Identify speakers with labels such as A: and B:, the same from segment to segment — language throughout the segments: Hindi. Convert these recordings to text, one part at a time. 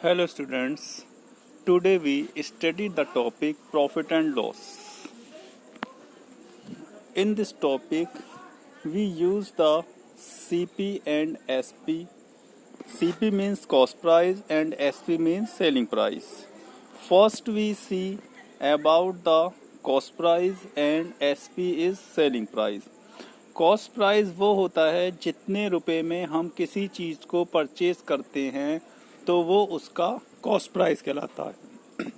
A: Hello students, today we study the topic profit and loss. In this topic, we use the CP and SP. CP means cost price and SP means selling price. First we see about the cost price and SP is selling price. Cost price वो होता है जितने रुपए में हम किसी चीज़ को परचेज करते हैं तो वो उसका कॉस्ट प्राइस कहलाता है,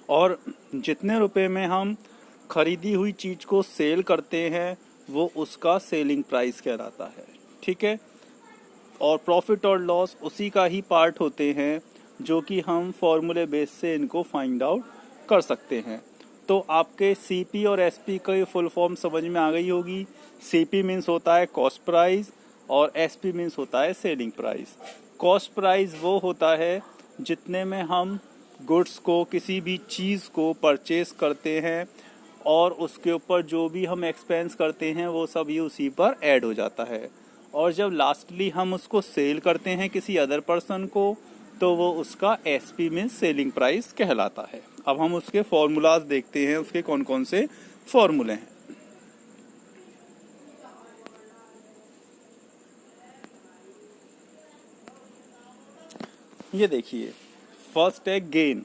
A: और जितने रुपए में हम खरीदी हुई चीज़ को सेल करते हैं वो उसका सेलिंग प्राइस कहलाता है। ठीक है, और प्रॉफिट और लॉस उसी का ही पार्ट होते हैं जो कि हम फॉर्मूले बेस से इनको फाइंड आउट कर सकते हैं। तो आपके सीपी और एसपी का फुल फॉर्म समझ में आ गई होगी। सीपी मीन्स होता है कॉस्ट प्राइस और एसपी मीन्स होता है सेलिंग प्राइस। कॉस्ट प्राइस वो होता है जितने में हम गुड्स को, किसी भी चीज़ को परचेज करते हैं और उसके ऊपर जो भी हम एक्सपेंस करते हैं वो सब ये उसी पर ऐड हो जाता है, और जब लास्टली हम उसको सेल करते हैं किसी अदर पर्सन को तो वो उसका एसपी मीन्स सेलिंग प्राइस कहलाता है। अब हम उसके फॉर्मूलाज देखते हैं, उसके कौन कौन से फॉर्मूले हैं। ये देखिए, फर्स्ट है गेन।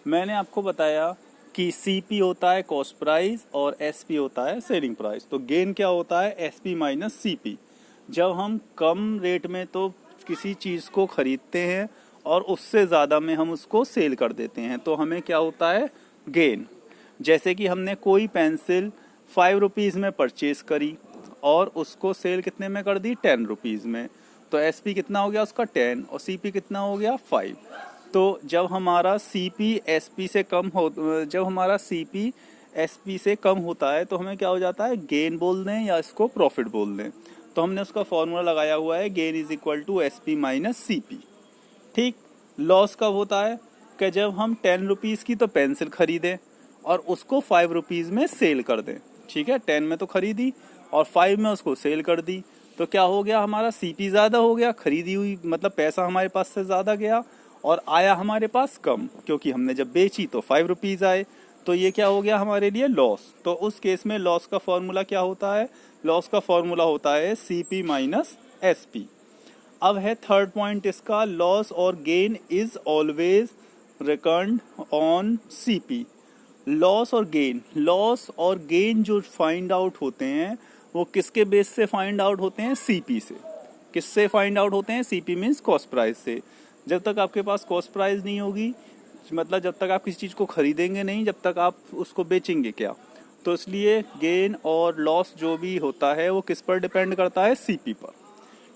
A: मैंने आपको बताया कि सीपी होता है कॉस्ट प्राइस और एसपी होता है सेलिंग प्राइस। तो गेन क्या होता है? SP minus CP. जब हम कम रेट में तो किसी चीज़ को खरीदते हैं और उससे ज़्यादा में हम उसको सेल कर देते हैं तो हमें क्या होता है? गेन। जैसे कि हमने कोई पेंसिल 5 रुपीज़ में परचेज करी और उसको सेल कितने में कर दी? 10 रुपीज़ में। तो एसपी कितना हो गया उसका? 10, और सीपी कितना हो गया? 5। तो जब हमारा सीपी एसपी से कम हो, जब हमारा सीपी एसपी से कम होता है तो हमें क्या हो जाता है? गेन बोल दें या इसको प्रॉफिट बोल दें। तो हमने उसका फॉर्मूला लगाया हुआ है, gain is equal to SP minus CP. ठीक। लॉस कब होता है? कि जब हम 10 रुपीज़ की तो पेंसिल खरीदें और उसको 5 रुपीज़ में सेल कर दें। ठीक है, 10 में तो खरीदी और 5 में उसको सेल कर दी, तो क्या हो गया? हमारा सीपी ज़्यादा हो गया, खरीदी हुई मतलब पैसा हमारे पास से ज़्यादा गया और आया हमारे पास कम, क्योंकि हमने जब बेची तो 5 रुपीज़ आए। तो ये क्या हो गया हमारे लिए? लॉस। तो उस केस में लॉस का फॉर्मूला क्या होता है? लॉस का फॉर्मूला होता है सीपी माइनस एसपी। अब है थर्ड पॉइंट इसका, लॉस और gain is always record on CP. Loss और गेन जो फाइंड आउट होते हैं वो किसके बेस से फाइंड आउट होते हैं? सीपी से। किससे फाइंड आउट होते हैं? सीपी मीन्स कॉस्ट प्राइस से। जब तक आपके पास कॉस्ट प्राइस नहीं होगी, मतलब जब तक आप किसी चीज़ को खरीदेंगे नहीं, जब तक आप उसको बेचेंगे क्या। तो इसलिए गेन और लॉस जो भी होता है वो किस पर डिपेंड करता है? सीपी पर।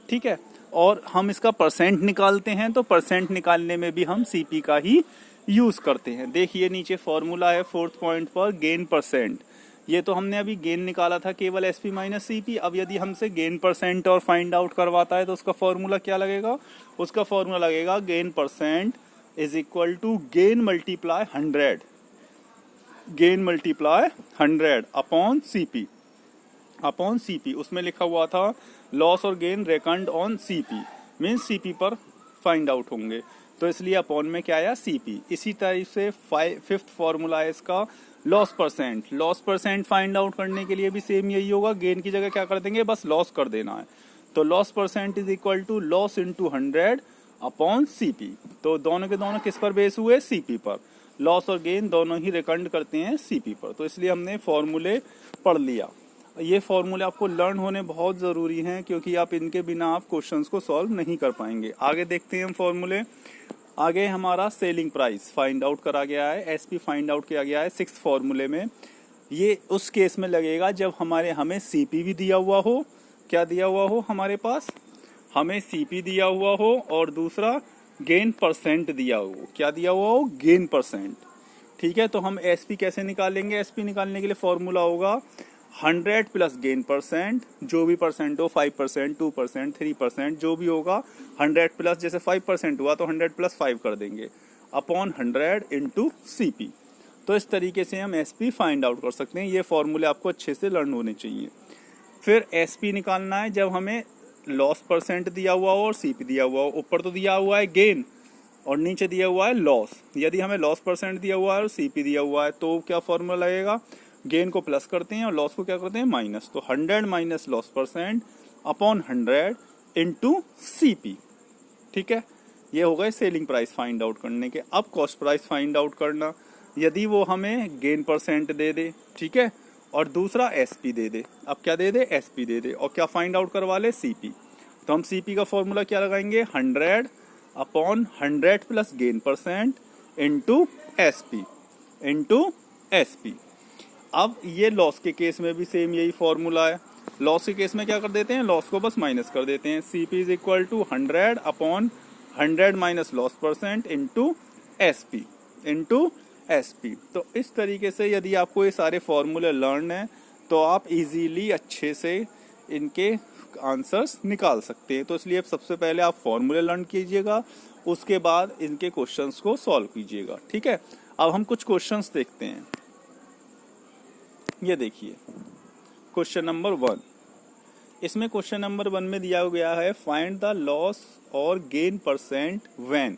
A: ठीक है, और हम इसका परसेंट निकालते हैं तो परसेंट निकालने में भी हम सीपी का ही यूज करते हैं। देखिए नीचे फॉर्मूला है फोर्थ पॉइंट पर, गेन परसेंट। ये तो हमने अभी गेन निकाला था केवल एसपी माइनस सीपी। अब यदि हमसे गेन परसेंट और फाइंड आउट करवाता है तो उसका फॉर्मूला क्या लगेगा? उसका फॉर्मूला लगेगा gain percent is equal to gain multiply 100, gain multiply 100 upon CP. Upon CP उसमें लिखा हुआ था लॉस और gain record on CP, means CP पर फाइंड आउट होंगे, तो इसलिए अपॉन में क्या आया? सीपी। इसी तरह से फिफ्थ फॉर्मूला है इसका, loss percent. Loss percent find out करने के लिए भी सेम यही होगा, गेन की जगह क्या कर देंगे? बस लॉस कर देना है। तो loss percent is equal to loss into 100 upon CP. तो दोनों के दोनों किस पर बेस हुए? सीपी पर। लॉस और गेन दोनों ही रिकॉर्ड करते हैं सीपी पर, तो इसलिए हमने फॉर्मूले पढ़ लिया। ये फॉर्मूले आपको लर्न होने बहुत ज़रूरी हैं क्योंकि आप इनके बिना आप क्वेश्चंस को सॉल्व नहीं कर पाएंगे। आगे देखते हैं हम फॉर्मूले। आगे हमारा सेलिंग प्राइस फाइंड आउट करा गया है, एसपी फाइंड आउट किया गया है सिक्स्थ फॉर्मूले में। ये उस केस में लगेगा जब हमें सीपी भी दिया हुआ हो। क्या दिया हुआ हो हमारे पास? हमें सीपी दिया हुआ हो और दूसरा गेन परसेंट दिया हो। क्या दिया हुआ हो? Gain percent. ठीक है, तो हम एसपी कैसे निकालेंगे? एसपी निकालने के लिए फॉर्मूला होगा 100 प्लस गेन परसेंट, जो भी परसेंट हो, 5%, 2%, 3%, जो भी होगा, 100 प्लस, जैसे 5% हुआ तो 100 प्लस 5 कर देंगे, अपॉन 100 इंटू सीपी। तो इस तरीके से हम एसपी फाइंड आउट कर सकते हैं। ये फॉर्मूले आपको अच्छे से लर्न होने चाहिए। फिर एसपी निकालना है जब हमें लॉस परसेंट दिया हुआ हो और सीपी दिया हुआ हो। ऊपर तो दिया हुआ है गेन, और नीचे दिया हुआ है लॉस। यदि हमें लॉस परसेंट दिया हुआ है और सीपी दिया हुआ है तो क्या फॉर्मूला लगेगा, गेन को प्लस करते हैं और लॉस को क्या करते हैं माइनस, तो 100 minus loss percent upon 100 into CP. ठीक है, ये हो गए सेलिंग प्राइस फाइंड आउट करने के। अब कॉस्ट प्राइस फाइंड आउट करना, यदि वो हमें गेन परसेंट दे दे, ठीक है, और दूसरा एसपी दे दे। अब क्या दे दे, एसपी दे दे, और क्या फाइंड आउट करवा ले, सीपी। तो हम सीपी का फॉर्मूला क्या लगाएंगे, 100 upon 100 plus gain percent into SP. अब ये लॉस के केस में भी सेम यही फॉर्मूला है। लॉस के केस में क्या कर देते हैं, लॉस को बस माइनस कर देते हैं। CP is equal to 100 upon 100 minus loss percent into SP. तो इस तरीके से यदि आपको ये सारे फॉर्मूले लर्न है तो आप इजीली अच्छे से इनके आंसर्स निकाल सकते हैं। तो इसलिए अब सबसे पहले आप फॉर्मूले लर्न कीजिएगा, उसके बाद इनके क्वेश्चंस को सॉल्व कीजिएगा। ठीक है, अब हम कुछ क्वेश्चंस देखते हैं। ये देखिए क्वेश्चन नंबर 1। इसमें क्वेश्चन नंबर 1 में दिया गया है फाइंड द लॉस और गेन परसेंट व्हेन,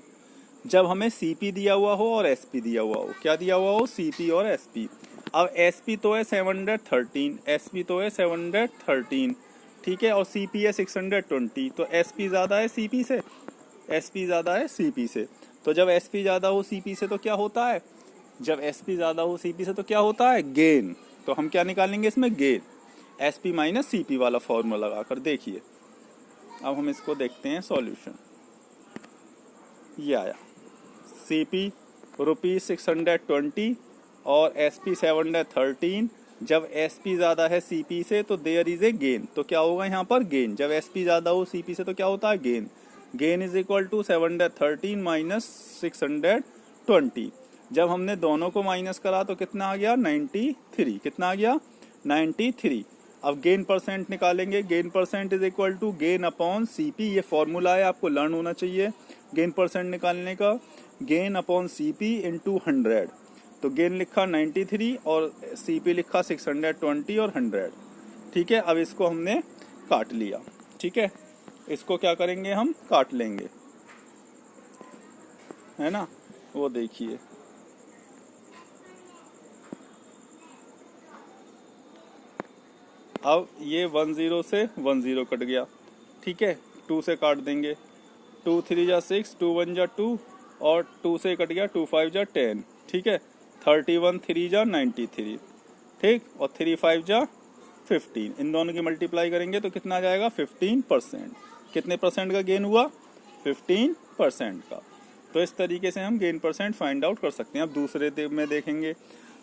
A: जब हमें सीपी दिया हुआ हो और एसपी दिया हुआ हो। क्या दिया हुआ हो, सीपी और एसपी। अब एसपी तो है 713, एसपी तो है 713, ठीक है, और सीपी है 620। तो एसपी ज्यादा है सीपी से, एसपी ज्यादा है सीपी से। तो जब एसपी ज्यादा हो सीपी से तो क्या होता है, जब एसपी ज्यादा हो सीपी से तो क्या होता है, गेन। तो हम क्या निकालेंगे इसमें, गेन, एसपी माइनस सीपी वाला फॉर्मूला लगाकर। देखिए अब हम इसको देखते हैं सॉल्यूशन। ये आया सीपी ₹620 और एसपी 713। जब एसपी ज्यादा है सीपी से तो देयर इज ए गेन। तो क्या होगा यहाँ पर, गेन। जब एसपी ज्यादा हो सीपी से तो क्या होता है, gain. Gain is equal to 713 minus 620। जब हमने दोनों को माइनस करा तो कितना आ गया, 93। कितना आ गया, 93। अब गेन परसेंट निकालेंगे। Gain percent is equal to gain upon CP. ये फॉर्मूला है, आपको लर्न होना चाहिए गेन परसेंट निकालने का। Gain upon CP into 100। तो गेन लिखा 93 और सीपी लिखा 620 और 100। ठीक है, अब इसको हमने काट लिया। ठीक है, इसको क्या करेंगे, हम काट लेंगे, है ना। वो देखिए अब ये 10 से 10 कट गया। ठीक है, 2 से काट देंगे। 2 3 जा 6, 2 1 जा 2 और 2 से कट गया, 2 5 जा 10। ठीक है, 31 3 जा 93। ठीक, और 3 5 जा 15। इन दोनों की मल्टीप्लाई करेंगे तो कितना आ जाएगा, 15%। कितने परसेंट का गेन हुआ, 15% का। तो इस तरीके से हम गेन परसेंट फाइंड आउट कर सकते हैं। अब दूसरे में देखेंगे,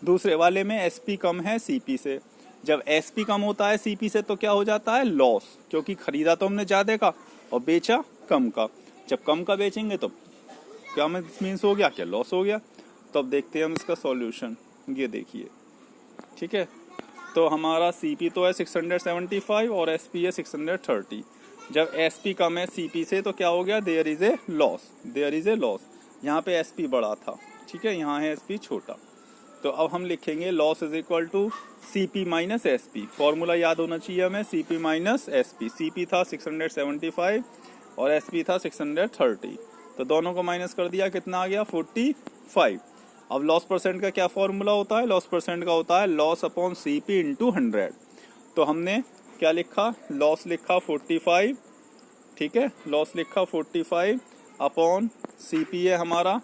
A: दूसरे वाले में एसपी कम है सीपी से। जब एसपी कम होता है सीपी से तो क्या हो जाता है, लॉस, क्योंकि खरीदा तो हमने ज्यादा का और बेचा कम का। जब कम का बेचेंगे तो क्या मीन्स हो गया, क्या लॉस हो गया। तो अब देखते हैं हम इसका सॉल्यूशन। ये देखिए, ठीक है, तो हमारा सीपी तो है 675 और एसपी है 630। जब एसपी कम है सीपी से तो क्या हो गया, there is a loss, there is a loss. यहाँ पे एसपी बड़ा था, ठीक है, यहाँ है एसपी छोटा। तो अब हम लिखेंगे loss is equal to CP minus SP. Formula याद होना चाहिए हमें, सीपी माइनस एसपी। सीपी था 675 और एसपी था 630। तो दोनों को माइनस कर दिया, कितना आ गया, 45। अब लॉस परसेंट का क्या फॉर्मूला होता है, लॉस परसेंट का होता है लॉस अपॉन सीपी इंटू 100। तो हमने क्या लिखा, लॉस लिखा 45। ठीक है, लॉस लिखा 45 अपॉन सीपी है हमारा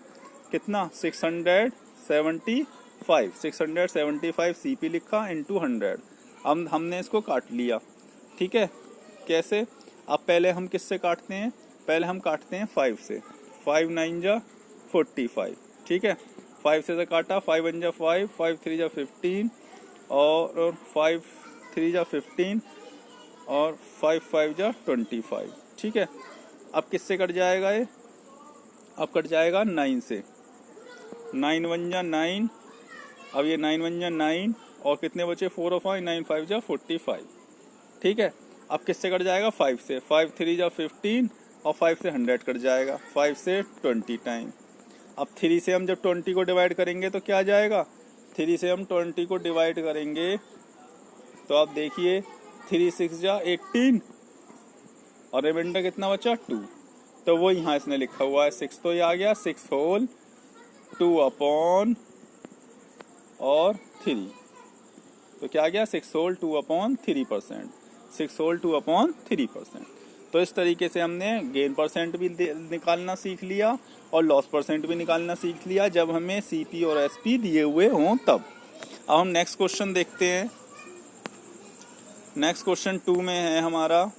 A: कितना, 675 सीपी लिखा इंटू 100। अब हमने इसको काट लिया। ठीक है, कैसे, अब पहले हम किससे काटते हैं, पहले हम काटते हैं 5 से। 5 9 जा 45। ठीक है, 5 से काटा, 5 1 जा 5, 5 3 जा 15 और 5 3 जा 15 और 5 5 जा 25। ठीक है, अब किससे कट जाएगा ये, अब कट जाएगा 9 से। 9 1 जा 9, अब ये 9 1 जा 9 और कितने बचे, 4 और 5, 9 5 जा 45। ठीक है, अब किससे कट जाएगा, 5 से। 5 3 जा 15 और 5 से 100 कट जाएगा, 5 से 20 टाइम। अब 3 से हम जब 20 को डिवाइड करेंगे तो क्या आ जाएगा, 3 से हम 20 को डिवाइड करेंगे तो आप देखिए 3 6 जा 18 और रिमाइंडर कितना बचा, 2। तो वो यहाँ इसने लिखा हुआ है 6, तो ये आ गया 6 होल 2 अपॉन और 3, तो क्या आ गया 6 होल 2 अपॉन 3%, 6 होल 2 अपॉन 3%। तो इस तरीके से हमने गेन परसेंट भी निकालना सीख लिया और लॉस परसेंट भी निकालना सीख लिया जब हमें सीपी और एसपी दिए हुए हों तब। अब हम नेक्स्ट क्वेश्चन देखते हैं। नेक्स्ट क्वेश्चन 2 में है हमारा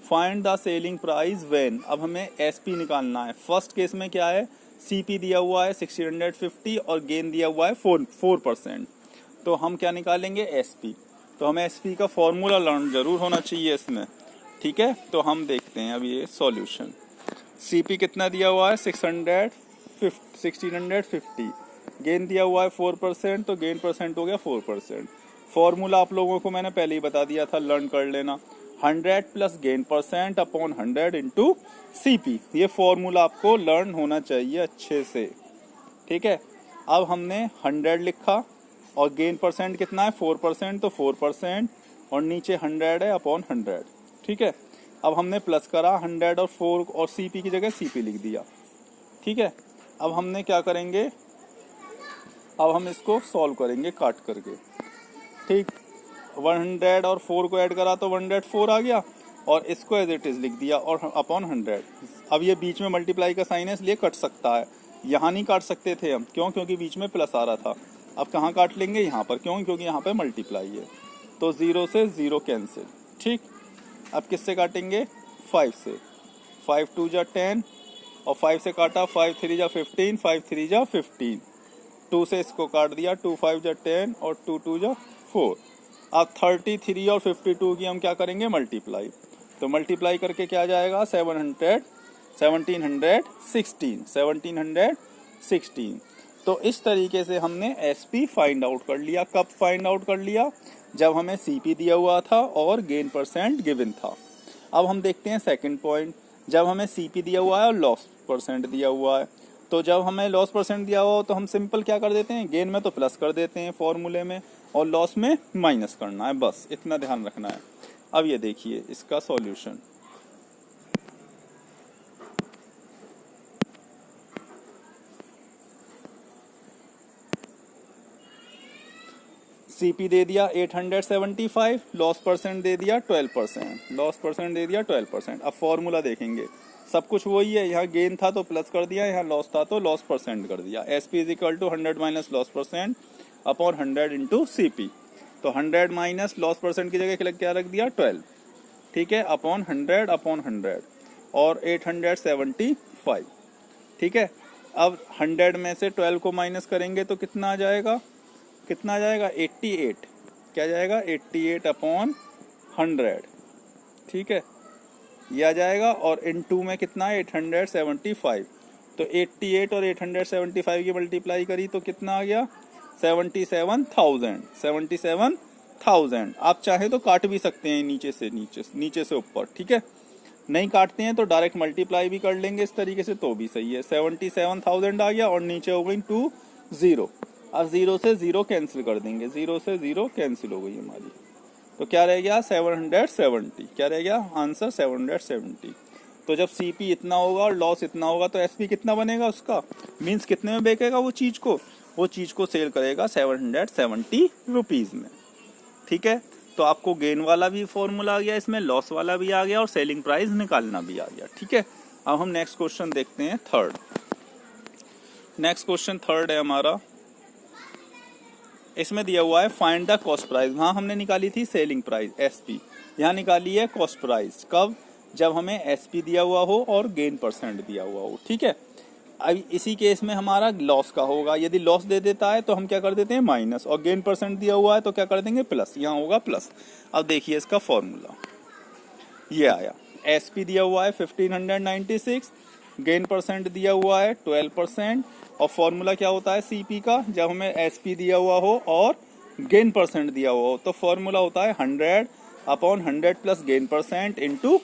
A: find the selling price when. अब हमें एसपी निकालना है। फर्स्ट केस में क्या है, सीपी दिया हुआ है 1650 और गेन दिया हुआ है 4%। तो हम क्या निकालेंगे, एसपी। तो हमें एसपी का फॉर्मूला लर्न जरूर होना चाहिए इसमें, ठीक है। तो हम देखते हैं अब ये सॉल्यूशन। सीपी कितना दिया हुआ है 1650, गेन दिया हुआ है 4%, तो गेन परसेंट हो गया 4%। फॉर्मूला आप लोगों को मैंने पहले ही बता दिया था, लर्न कर लेना। 100 plus gain percent upon 100 into CP, ये फॉर्मूला आपको लर्न होना चाहिए अच्छे से, ठीक है। अब हमने 100 लिखा और गेन परसेंट कितना है 4%, तो 4% और नीचे 100 है अपॉन 100, ठीक है। अब हमने प्लस करा 100 और 4 और सीपी की जगह सीपी लिख दिया, ठीक है। अब हमने क्या करेंगे, अब हम इसको सॉल्व करेंगे काट करके, ठीक। 100 और 4 को ऐड करा तो 104 आ गया और इसको एज इट इज लिख दिया और अपॉन 100। अब ये बीच में मल्टीप्लाई का साइन है इसलिए कट सकता है, यहाँ नहीं काट सकते थे हम, क्यों, क्योंकि बीच में प्लस आ रहा था। अब कहाँ काट लेंगे, यहाँ पर, क्यों, क्योंकि यहाँ पे मल्टीप्लाई है। तो 0 से 0 कैंसिल, ठीक। अब किससे काटेंगे, 5 से। 5 2 जा 10 और 5 से काटा, 5 3 जा 15, 5 3 जा 15। 2 से इसको काट दिया, 2 5 जा 10 और 2 2 जा 4। अब 33 और 52 की हम क्या करेंगे, मल्टीप्लाई। तो मल्टीप्लाई करके क्या जाएगा, 1716। तो इस तरीके से हमने एसपी फाइंड आउट कर लिया। कब फाइंड आउट कर लिया, जब हमें सीपी दिया हुआ था और गेन परसेंट गिवन था। अब हम देखते हैं सेकंड पॉइंट, जब हमें सीपी दिया हुआ है और लॉस परसेंट दिया हुआ है। तो जब हमें लॉस परसेंट दिया हुआ हो तो हम सिंपल क्या कर देते हैं, गेन में तो प्लस कर देते हैं फॉर्मूले में और लॉस में माइनस करना है, बस इतना ध्यान रखना है। अब ये देखिए इसका सॉल्यूशन। सीपी दे दिया 875, लॉस परसेंट दे दिया 12%, लॉस परसेंट दे दिया 12%। अब फॉर्मूला देखेंगे, सब कुछ वही है, यहाँ गेन था तो प्लस कर दिया, यहाँ लॉस था तो लॉस परसेंट कर दिया। SP is equal to 100 minus loss percent upon 100 into CP. तो 100 माइनस लॉस परसेंट की जगह क्या रख दिया, 12, ठीक है, अपॉन 100 और 875, ठीक है। अब 100 में से 12 को माइनस करेंगे तो कितना आ जाएगा, 88, क्या जाएगा 88 अपॉन 100, ठीक है, ये आ जाएगा। और इन 2 में कितना है 875, तो 88 और 875 की मल्टीप्लाई करी तो कितना आ गया 77,000। आप चाहे तो काट भी सकते हैं नीचे से ऊपर, ठीक है। नहीं काटते हैं तो डायरेक्ट मल्टीप्लाई भी कर लेंगे इस तरीके से, तो भी सही है। 77,000 आ गया और नीचे हो गई 2 0। अब 0 से 0 कैंसिल कर देंगे, 0 से 0 कैंसिल हो गई हमारी। तो क्या रह गया 770, क्या रह गया आंसर 770। तो जब सीपी इतना होगा और लॉस इतना होगा तो एसपी कितना बनेगा, उसका मींस कितने में बेचेगा वो चीज को सेल करेगा 770 रुपीज में, ठीक है। तो आपको गेन वाला भी फॉर्मूला आ गया, इसमें लॉस वाला भी आ गया और सेलिंग प्राइस निकालना भी आ गया, ठीक है। अब हम नेक्स्ट क्वेश्चन देखते हैं, थर्ड। नेक्स्ट क्वेश्चन थर्ड है हमारा, इसमें दिया हुआ है फाइंड द कॉस्ट प्राइस। वहां हमने निकाली थी सेलिंग प्राइस एसपी, यहाँ निकाली है कॉस्ट प्राइस। कब, जब हमें एसपी दिया हुआ हो और गेन परसेंट दिया हुआ हो, ठीक है। अब इसी केस में हमारा लॉस का होगा, यदि लॉस दे देता है तो हम क्या कर देते हैं माइनस, और गेन परसेंट दिया हुआ है तो क्या कर देंगे प्लस, यहाँ होगा प्लस। अब देखिए इसका फॉर्मूला ये आया, एसपी दिया हुआ है 1596, गेन परसेंट दिया हुआ है 12%, और फॉर्मूला क्या होता है सीपी का, जब हमें एसपी दिया हुआ हो और गेन परसेंट दिया हुआ हो तो फॉर्मूला होता है 100 upon 100 plus gain percent into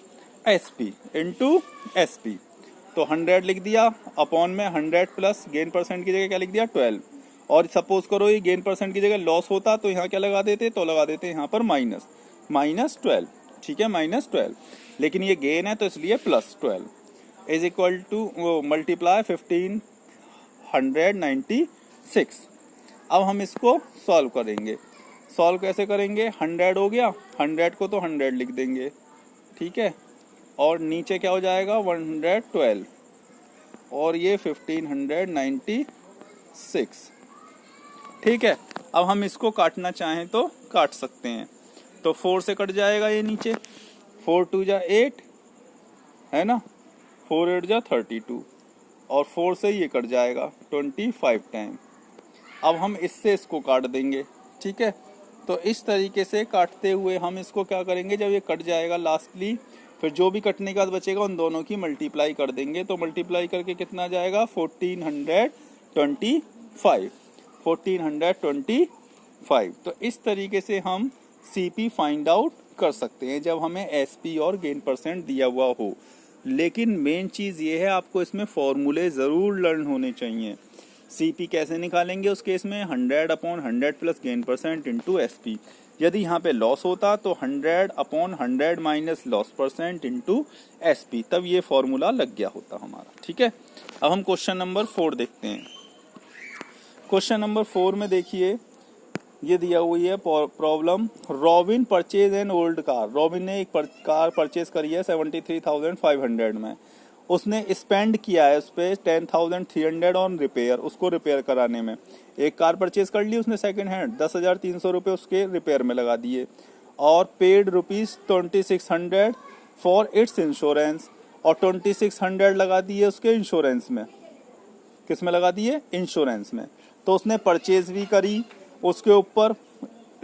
A: SP. तो 100 लिख दिया, अपॉन में 100 प्लस गेन परसेंट की जगह क्या लिख दिया 12। और सपोज करो ये गेन परसेंट की जगह लॉस होता तो यहाँ क्या लगा देते, तो लगा देते यहाँ पर -12, ठीक है, -12। लेकिन ये गेन है तो इसलिए +12। इज इक्वल टू वो मल्टीप्लाई 1596। अब हम इसको सॉल्व करेंगे। सॉल्व कैसे करेंगे? 100 हो गया, 100 को तो 100 लिख देंगे, ठीक है, और नीचे क्या हो जाएगा 112 और ये 1596, ठीक है। अब हम इसको काटना चाहें तो काट सकते हैं। तो 4 से कट जाएगा ये नीचे, 4 2 जा 8 है ना, 4 8 जा 32 और 4 से ये कट जाएगा 25 टाइम। अब हम इससे इसको काट देंगे, ठीक है। तो इस तरीके से काटते हुए हम इसको क्या करेंगे, जब ये कट जाएगा लास्टली, फिर जो भी कटने के बाद बचेगा उन दोनों की मल्टीप्लाई कर देंगे। तो मल्टीप्लाई करके कितना जाएगा 1425। तो इस तरीके से हम सीपी फाइंड आउट कर सकते हैं जब हमें एसपी और गेन परसेंट दिया हुआ हो। लेकिन मेन चीज ये है, आपको इसमें फॉर्मूले जरूर लर्न होने चाहिए। सीपी कैसे निकालेंगे उस केस में, 100/100 plus gain percent into SP. यदि यहाँ पे लॉस होता तो 100/100 minus loss percent into SP, तब ये फॉर्मूला लग गया होता हमारा, ठीक है। अब हम क्वेश्चन नंबर 4 देखते हैं। क्वेश्चन नंबर 4 में देखिए, ये दिया हुई है problem, robin purchase an old car. Robin ने एक कार परचेज करी है 73,500 में। उसने स्पेंड किया है उस पर 10,300 ऑन रिपेयर, उसको रिपेयर कराने में। एक कार परचेज कर ली उसने सेकंड हैंड, 10,300 रुपये उसके रिपेयर में लगा दिए, और पेड ₹2600 फॉर इट्स इंश्योरेंस, और 2600 लगा दिए उसके इंश्योरेंस में। किस में लगा दिए? इंश्योरेंस में। तो उसने परचेज भी करी, उसके ऊपर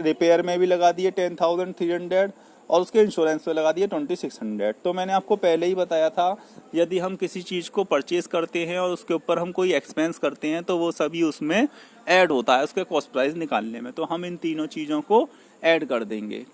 A: रिपेयर में भी लगा दिए 10,300 और उसके इंश्योरेंस पे लगा दिए 2600। तो मैंने आपको पहले ही बताया था, यदि हम किसी चीज को परचेज करते हैं और उसके ऊपर हम कोई एक्सपेंस करते हैं तो वो सभी उसमें ऐड होता है उसके कॉस्ट प्राइस निकालने में। तो हम इन तीनों चीजों को ऐड कर देंगे,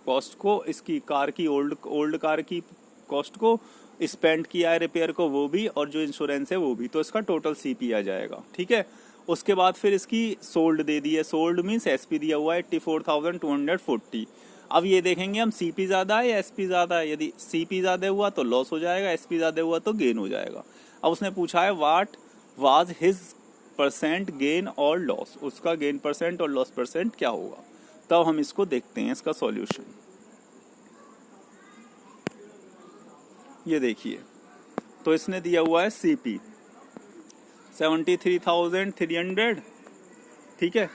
A: कॉस्ट को, इसकी कार की ओल्ड कार की कॉस्ट को, स्पेंड किया है रिपेयर को वो भी, और जो इंश्योरेंस है वो भी। तो इसका टोटल सीपी आ जाएगा, ठीक है। उसके बाद फिर इसकी सोल्ड दे दी है, सोल्ड मीन्स एसपी दिया हुआ है 84,240। अब ये देखेंगे हम सीपी ज्यादा है या एसपी ज्यादा है। यदि सीपी ज्यादा हुआ तो लॉस हो जाएगा, एसपी ज्यादा हुआ तो गेन हो जाएगा। अब उसने पूछा है what was his percent gain और लॉस, उसका गेन परसेंट और लॉस परसेंट क्या होगा। तब हम इसको देखते हैं इसका सॉल्यूशन। ये देखिए, तो इसने दिया हुआ है सीपी 73,300, ठीक है।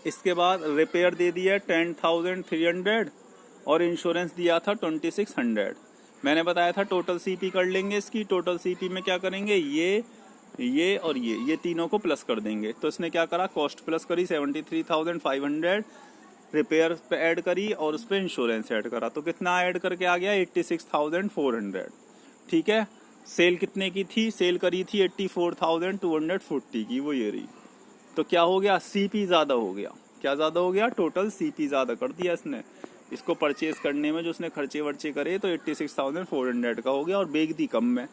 A: इसके बाद रिपेयर दे दिया 10,300 और इंश्योरेंस दिया था 2600। मैंने बताया था टोटल सीपी कर लेंगे इसकी। टोटल सीपी में क्या करेंगे, ये और ये तीनों को प्लस कर देंगे। तो इसने क्या करा, कॉस्ट प्लस करी 73,500, रिपेयर पे ऐड करी और उस पर इंश्योरेंस ऐड करा। तो कितना ऐड करके आ गया 86,400, ठीक है। सेल कितने की थी, सेल करी थी 84,240 की, वो ये रही। तो क्या हो गया, सीपी ज्यादा हो गया। क्या ज्यादा हो गया, टोटल सीपी ज्यादा कर दिया इसने। इसको परचेज करने में जो उसने खर्चे वर्चे करे तो 86,400 का हो गया, और बेच दी कम में।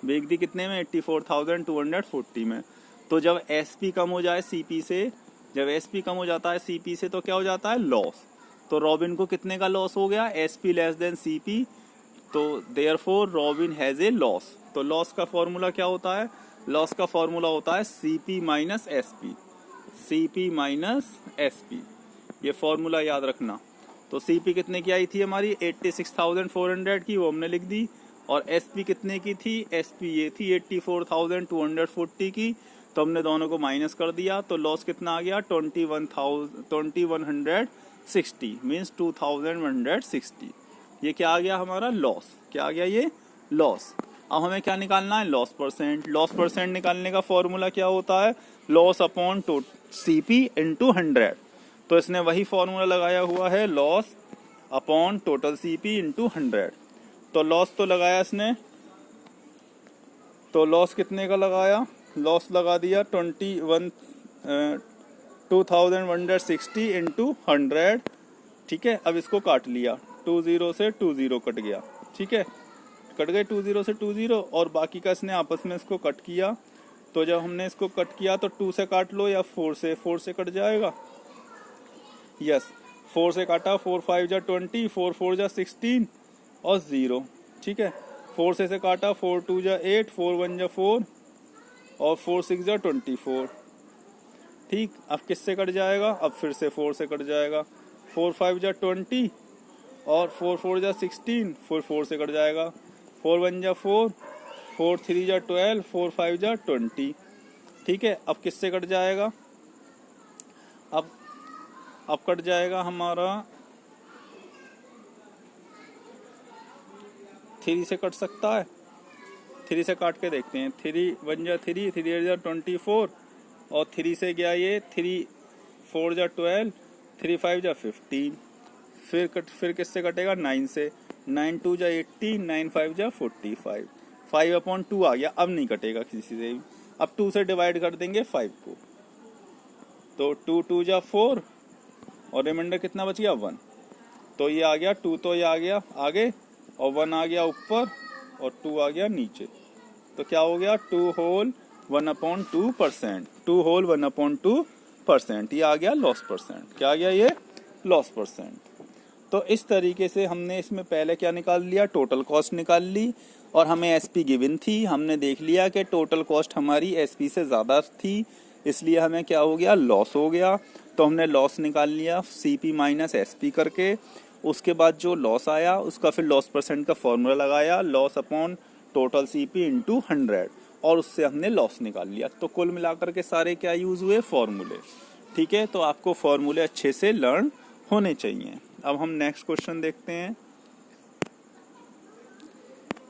A: बेच दी कितने में, 84,240 में। तो जब एसपी कम हो जाए सीपी से, जब एसपी कम हो जाता है सीपी से तो क्या हो जाता है, लॉस। तो रॉबिन को कितने का लॉस हो गया, एसपी लेस देन सीपी। तो therefore robin has a loss. तो लॉस का फॉर्मूला क्या होता है, लॉस का फॉर्मूला होता है CP minus SP, CP minus SP. ये फॉर्मूला याद रखना। तो सीपी कितने की आई थी हमारी 86,400 की, वो हमने लिख दी। और एसपी कितने की थी, एसपी ये थी 84,240 की। तो हमने दोनों को माइनस कर दिया। तो लॉस कितना आ गया 2160 मीन्स 2160। ये क्या आ गया हमारा, लॉस। क्या आ गया, ये लॉस। अब हमें क्या निकालना है, लॉस परसेंट। लॉस परसेंट निकालने का फॉर्मूला क्या होता है, लॉस अपॉन सीपी इंटू 100। तो इसने वही फॉर्मूला लगाया हुआ है, loss upon total CP into 100। तो लॉस तो लगाया इसने, तो लॉस कितने का लगाया, लॉस लगा दिया 2160 इंटू 100, ठीक है। अब इसको काट लिया, 20 से 20 कट गया, ठीक है। कट गए 20 से 20 और बाकी का इसने आपस में इसको कट किया। तो जब हमने इसको कट किया तो 2 से काट लो या 4 से कट जाएगा। यस, 4 से काटा, 4 5 जा 20, 4 4 जा 16 और 0। ठीक है, 4 से काटा, 4 2 जा 8, 4 1 जा 4 और 4 6 जा 24। ठीक, अब किससे कट जाएगा? अब फिर से 4 से कट जाएगा। 4 5 जा 20 और 4 4 जा 16, 4 4 से कट जाएगा। 4 1 जा 4, 4 3 जा 12, 4 5 जा 20। ठीक है, अब किससे कट जाएगा? अब कट जाएगा हमारा 3 से कट सकता है। 3 से काट के देखते हैं। 3 1 जा 3, 3 8 जा 24 और 3 से गया ये, 3 4 जा 12, 3 5 जा 15। फिर किससे कटेगा? 9 से। 9 2 जा 18, 9 5 जा 45। 5/2 आ गया, अब नहीं कटेगा किसी से भी। अब 2 से डिवाइड कर देंगे 5 को, तो 2 2 जा 4 और रिमाइंडर कितना बच गया? 1। तो ये आ गया 2, तो ये आ गया आगे और 1 आ गया ऊपर और 2 आ गया नीचे। तो क्या हो गया? 2 होल 1/2%। 2 होल 1/2%, ये आ गया लॉस परसेंट। क्या आ गया? ये लॉस परसेंट। तो इस तरीके से हमने इसमें पहले क्या निकाल लिया? टोटल कॉस्ट निकाल ली और हमें एसपी गिवन थी। हमने देख लिया कि टोटल कॉस्ट हमारी एसपी से ज़्यादा थी, इसलिए हमें क्या हो गया? लॉस हो गया। तो हमने लॉस निकाल लिया सीपी माइनस एसपी करके। उसके बाद जो लॉस आया उसका फिर लॉस परसेंट का फॉर्मूला लगाया, loss upon total CP into 100, और उससे हमने लॉस निकाल लिया। तो कुल मिलाकर के सारे क्या यूज हुए? फॉर्मूले। ठीक है, तो आपको फॉर्मूले अच्छे से लर्न होने चाहिए। अब हम नेक्स्ट क्वेश्चन देखते हैं।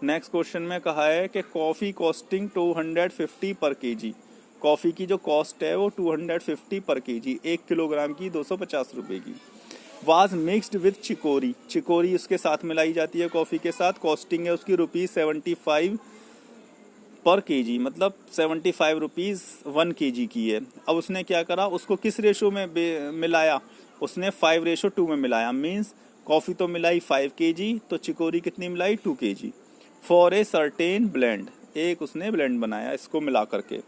A: नेक्स्ट क्वेश्चन में कहा है कि कॉफी कॉस्टिंग 250 पर केजी। कॉफी की जो कॉस्ट है वो 250 पर केजी, 1 किलोग्राम की 250 रुपए की। Was mixed with chicory. Chicory उसके साथ मिलाई जाती है कॉफी के साथ। कॉस्टिंग है उसकी ₹75 पर केजी, मतलब 75 रुपीज 1 केजी की है। अब उसने क्या करा? उसको किस रेशो में मिलाया? उसने 5:2 में मिलाया। मीन्स कॉफी तो मिलाई 5 केजी, तो चिकोरी कितनी मिलाई? 2 KG. For a certain blend, एक उसने ब्लेंड बनाया इसको मिला करके।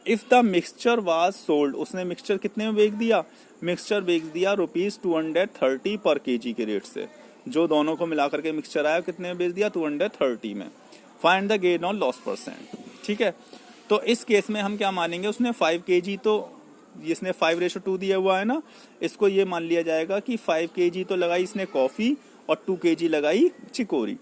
A: If the mixture was sold, उसने मिक्सचर कितने में बेच दिया? मिक्सचर बेच दिया ₹230 पर केजी के रेट से। जो दोनों को मिला करके मिक्सचर आया कितने में बेच दिया? 230 में। Find the gain on loss percent. ठीक है, तो इस केस में हम क्या मानेंगे? उसने 5 केजी, तो इसने 5:2 दिया हुआ है ना, इसको ये मान लिया जाएगा कि 5 केजी तो लगाई इसने कॉफी और 2 केजी लगाई चिकोरी।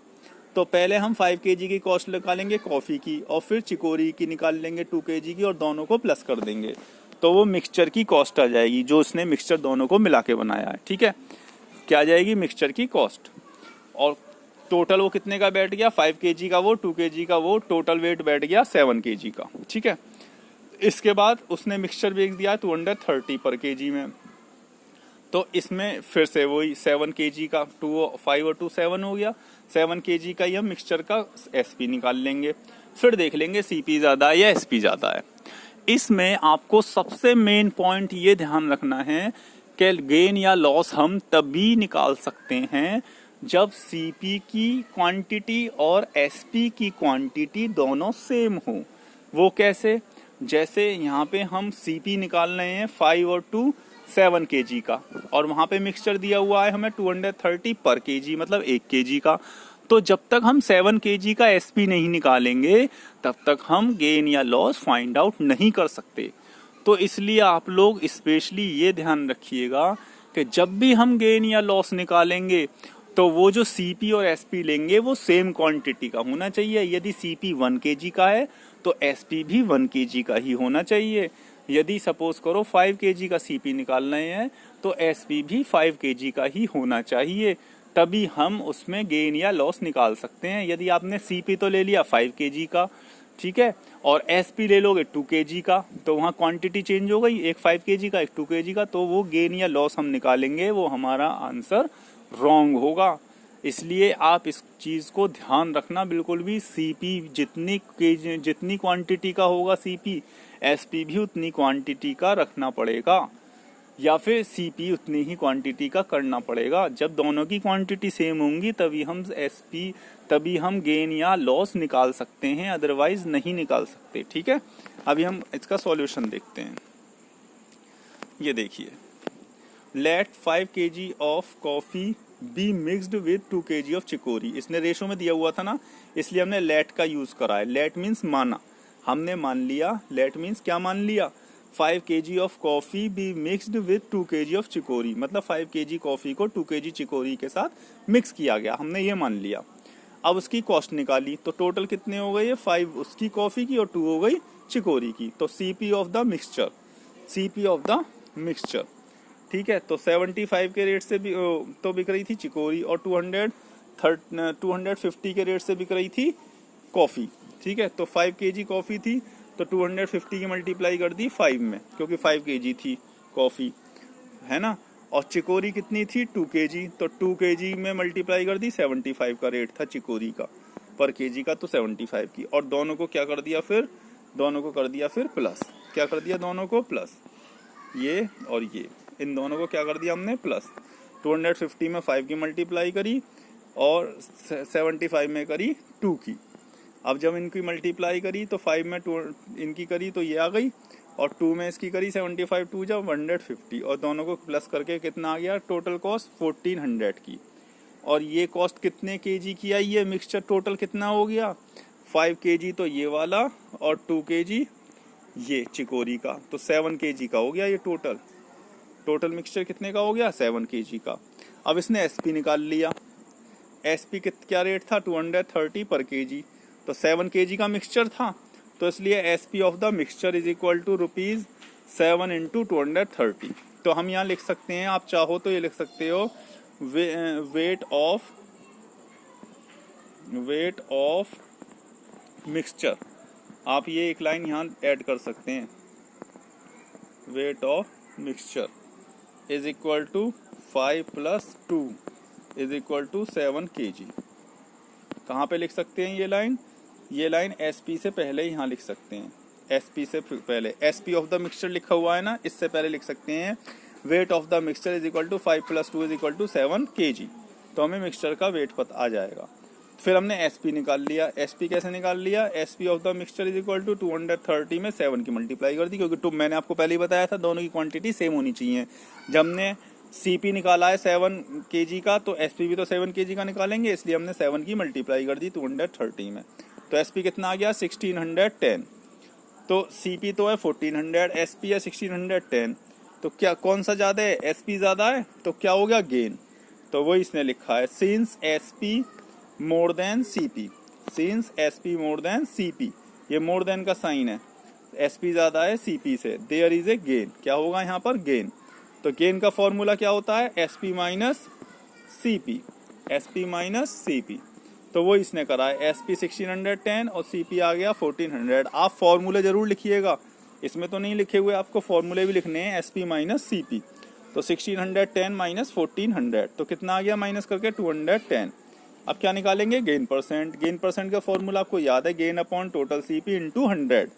A: तो पहले हम 5 केजी की कॉस्ट निकालेंगे कॉफी की और फिर चिकोरी की निकाल लेंगे 2 केजी की और दोनों को प्लस कर देंगे, तो वो मिक्सचर की कॉस्ट आ जाएगी जो उसने मिक्सचर दोनों को मिला के बनाया है। ठीक है, क्या आ जाएगी? मिक्सचर की कॉस्ट। और टोटल वो कितने का बैठ गया? 5 केजी का वो, 2 केजी का वो, टोटल वेट बैठ गया 7 केजी का। ठीक है, इसके बाद उसने मिक्सचर बेच दिया 230 पर केजी में। तो इसमें फिर से वही 7 केजी का, 5 और 2 7 हो गया। 7 केजी का यह मिक्सचर का एसपी निकाल लेंगे। फिर देख लेंगे सीपी ज्यादा है या एसपी ज्यादा है। इसमें आपको सबसे मेन पॉइंट ये ध्यान रखना है कि गेन या लॉस हम तभी निकाल सकते हैं जब सीपी की क्वांटिटी और एसपी की क्वांटिटी दोनों सेम हो। वो कैसे? जैसे यहाँ पे हम सीपी निकाल रहे हैं 5 और 2 7 केजी का, और वहां पे मिक्सचर दिया हुआ है हमें 230 पर केजी, मतलब 1 केजी का। तो जब तक हम 7 केजी का एसपी नहीं निकालेंगे तब तक हम गेन या लॉस फाइंड आउट नहीं कर सकते। तो इसलिए आप लोग स्पेशली ये ध्यान रखिएगा कि जब भी हम गेन या लॉस निकालेंगे तो वो जो सीपी और एसपी लेंगे वो सेम क्वांटिटी का होना चाहिए। यदि सीपी 1 केजी का है तो एसपी भी 1 केजी का ही होना चाहिए। यदि सपोज करो 5 केजी का सीपी निकाल रहे हैं तो एसपी भी 5 केजी का ही होना चाहिए, तभी हम उसमें गेन या लॉस निकाल सकते हैं। यदि आपने सीपी तो ले लिया 5 केजी का, ठीक है, और एसपी ले लोगे 2 केजी का, तो वहाँ क्वांटिटी चेंज हो गई, एक 5 केजी का एक 2 केजी का, तो वो गेन या लॉस हम निकालेंगे, वो हमारा आंसर रॉन्ग होगा। इसलिए आप इस चीज को ध्यान रखना बिल्कुल भी। सीपी जितनी क्वांटिटी का होगा सीपी, एसपी भी उतनी क्वांटिटी का रखना पड़ेगा, या फिर सीपी उतनी ही क्वांटिटी का करना पड़ेगा। जब दोनों की क्वांटिटी सेम होंगी तभी हम गेन या लॉस निकाल सकते हैं, अदरवाइज नहीं निकाल सकते। ठीक है, अभी हम इसका सॉल्यूशन देखते हैं। ये देखिए, let 5 kg of coffee be mixed with 2 kg of chicory. इसने रेशो में दिया हुआ था ना, इसलिए हमने लेट का यूज करा है। लेट मीन्स माना, हमने मान लिया। लेट मीन्स क्या मान लिया? 5 kg of coffee be mixed with 2 kg of chicory, मतलब 5 kg कॉफी को 2 kg चिकोरी के साथ मिक्स किया गया, हमने ये मान लिया। अब उसकी कॉस्ट निकाली तो टोटल कितने हो गए? 5 उसकी कॉफी की और 2 हो गई चिकोरी की। तो CP of the mixture, CP of the mixture. ठीक है, तो 75 के रेट से भी तो बिक रही थी चिकोरी, और 250 के रेट से बिक रही थी कॉफी। ठीक है, तो 5 kg कॉफी थी तो 250 की मल्टीप्लाई कर दी 5 में, क्योंकि 5 kg थी कॉफी, है ना। और चिकोरी कितनी थी? 2 kg, तो 2 kg में मल्टीप्लाई कर दी 75 का रेट था चिकोरी का पर केजी का, तो 75 की। और दोनों को क्या कर दिया फिर? दोनों को कर दिया फिर प्लस। क्या कर दिया? दोनों को प्लस, ये और ये, इन दोनों को क्या कर दिया हमने? प्लस। 250 में 5 की मल्टीप्लाई करी और 75 में करी 2 की। अब जब इनकी मल्टीप्लाई करी तो 5 में 2 इनकी करी तो ये आ गई, और 2 में इसकी करी 75, 2 जब 150, और दोनों को प्लस करके कितना आ गया? टोटल कॉस्ट 1400 की। और ये कॉस्ट कितने केजी की आई? ये मिक्सचर टोटल कितना हो गया? 5 kg तो ये वाला, और 2 kg ये चिकोरी का, तो 7 kg का हो गया ये टोटल। टोटल मिक्सचर कितने का हो गया? 7 kg का। अब इसने एसपी निकाल लिया। एसपी क्या रेट था? 230 पर केजी। तो 7 kg का मिक्सचर था, तो इसलिए SP of the mixture is equal to ₹7 × 230। तो हम यहाँ लिख सकते हैं, आप चाहो तो ये लिख सकते हो, वेट ऑफ मिक्सचर। आप ये एक लाइन यहाँ ऐड कर सकते हैं, weight of mixture is equal to 5 + 2 is equal to 7 kg। कहाँ पे लिख सकते हैं ये लाइन? ये लाइन एसपी से पहले यहाँ लिख सकते हैं। एसपी से पहले, एसपी ऑफ द मिक्सचर लिखा हुआ है ना, इससे पहले लिख सकते हैं weight of the mixture is equal to 5 + 2 is equal to 7 kg। तो हमें मिक्सचर का वेट पता आ जाएगा। फिर हमने एसपी निकाल लिया। एसपी कैसे निकाल लिया? SP of the mixture is equal to 230 में 7 की मल्टीप्लाई कर दी, क्योंकि मैंने आपको पहले ही बताया था दोनों की क्वांटिटी सेम होनी चाहिए। जब हमने सीपी निकाला है 7 kg का, तो एसपी भी तो 7 kg का निकालेंगे, इसलिए हमने 7 की मल्टीप्लाई कर दी 230 में। तो एसपी कितना आ गया? 1610। तो सीपी तो है 1400, एसपी है 1610। तो क्या कौन सा ज्यादा है? एसपी ज्यादा है, तो क्या हो गया? गेन। तो वही इसने लिखा है, since SP more than CP, since SP more than CP, ये मोर देन का साइन है, एसपी ज्यादा है सीपी से, देयर इज ए गेन। क्या होगा यहाँ पर? गेन। तो गेन का फॉर्मूला क्या होता है? SP minus CP, SP minus CP. तो वो इसने करा है, एसपी 1610 और सीपी आ गया 1400। आप फॉर्मूले जरूर लिखिएगा, इसमें तो नहीं लिखे हुए, आपको फॉर्मूले भी लिखने हैं, एसपी माइनस सीपी। तो 1610 माइनस 1400, तो कितना आ गया माइनस करके? 210। अब क्या निकालेंगे? Gain percent. गेन परसेंट का फॉर्मूला आपको याद है, gain upon total CP into 100।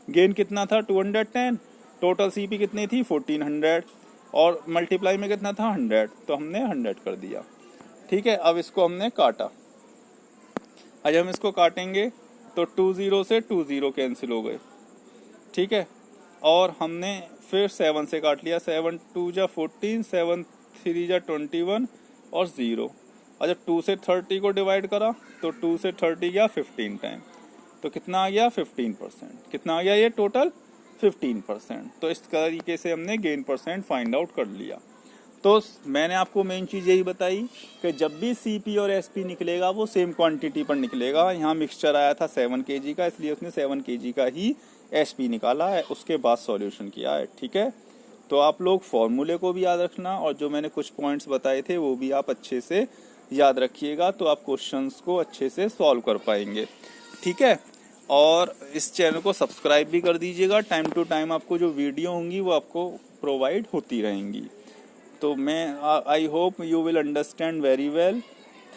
A: Gain कितना था? 210। टोटल सीपी कितनी थी? 1400, और मल्टीप्लाई में कितना था? 100, तो हमने 100 कर दिया। ठीक है, अब इसको हमने काटा। आज हम इसको काटेंगे तो 2 0 से 2 0 कैंसिल हो गए। ठीक है, और हमने फिर 7 से काट लिया। 7 2 जा 14, 7 3 जा 21 और 0। और जब 2 से 30 को डिवाइड करा तो 2 से 30 गया 15 टाइम, तो कितना आ गया? 15%। कितना आ गया ये? टोटल 15%। तो इस तरीके से हमने गेन परसेंट फाइंड आउट कर लिया। तो मैंने आपको मेन चीज़ यही बताई कि जब भी सीपी और एसपी निकलेगा वो सेम क्वांटिटी पर निकलेगा। यहाँ मिक्सचर आया था 7 kg का, इसलिए उसने 7 kg का ही एसपी निकाला है, उसके बाद सॉल्यूशन किया है। ठीक है, तो आप लोग फॉर्मूले को भी याद रखना, और जो मैंने कुछ पॉइंट्स बताए थे वो भी आप अच्छे से याद रखिएगा, तो आप क्वेश्चंस को अच्छे से सॉल्व कर पाएंगे। ठीक है, और इस चैनल को सब्सक्राइब भी कर दीजिएगा। टाइम टू टाइम आपको जो वीडियो होंगी वो आपको प्रोवाइड होती रहेंगी। तो मैं I hope you will understand very well.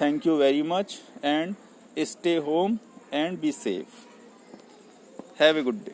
A: Thank you very much and stay home and be safe. Have a good day.